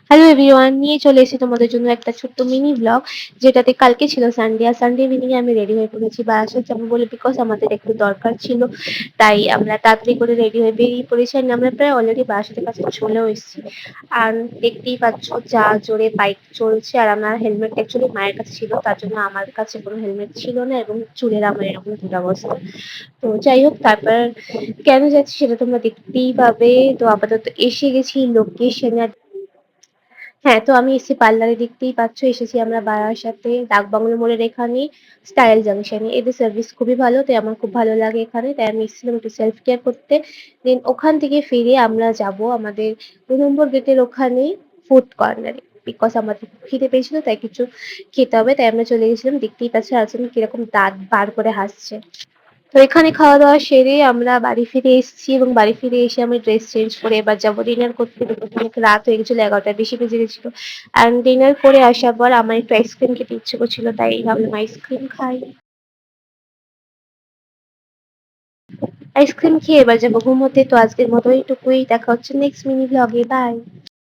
Hello everyone, নিয়ে চলে এসেছি তোমাদের জন্য একটা ছোট্ট মিনি ব্লগ, যেটাতে কালকে ছিল সানডে। আর সানডে ইভিনিং আমি রেডি হয়ে পড়েছি বারাসাত যাবো বলে, বিকজ আমাদের একটু দরকার ছিল। তাই আমরা তাড়াতাড়ি করে রেডি হয়ে বেরিয়ে পড়েছি। আর আমরা প্রায় অলরেডি বারাসাতের কাছে চলেও এসেছি। আর দেখতেই পাচ্ছ যা জোরে বাইক চলছে। আর আমার হেলমেট অ্যাকচুয়ালি মায়ের কাছে ছিল, তার জন্য আমার কাছে কোনো হেলমেট ছিল না, এবং চুলের আমার এরকম দুরবস্থা। তো যাই হোক, তারপর কেন যাচ্ছি সেটা তোমরা দেখতেই পাবে। তো আপাতত এসে গেছি লোকেশনে। হ্যাঁ, তো আমি এসেছি পার্লারে, দেখতেই পাচ্ছ। এসেছি আমরা বারাসাতে ডাকবাংলো মোড়ের এখানে, স্টাইল জাংশনে। এদের সার্ভিস খুবই ভালো, তাই আমার খুব ভালো লাগে এখানে। তাই আমি এসেছিলাম একটু সেলফ কেয়ার করতে। দেন ওখান থেকে ফিরে আমরা যাব আমাদের ২ নম্বর গেটের ওখানে ফুড কর্নারে, বিকজ আমাদের খিদে পেয়েছিল, তাই কিছু খেতে হবে। তাই আমরা চলে গেছিলাম। দেখতেই পাচ্ছ আজকে কিরকম দাঁত বার করে হাসছে। তো এখানে খাওয়া-দাওয়া সেরে আমরা বাড়ি ফিরে এসেছি, এবং বাড়ি ফিরে এসে আমি ড্রেস চেঞ্জ করে এবার যাবো ডিনার করতে। বিকজ অনেক রাত হয়ে গেছিল, ১১টার বেশি বেজে গেছিল। অ্যান্ড ডিনার করে আসার পর আমার একটু আইসক্রিম খেতে ইচ্ছে করছিল, তাই ভাবলাম আইসক্রিম খাই। আইসক্রিম খেয়ে এবার যাবো ঘুমোতে। তো আজকের মতো এইটুকুই, দেখা হচ্ছে নেক্সট মিনি ব্লগে। বাই।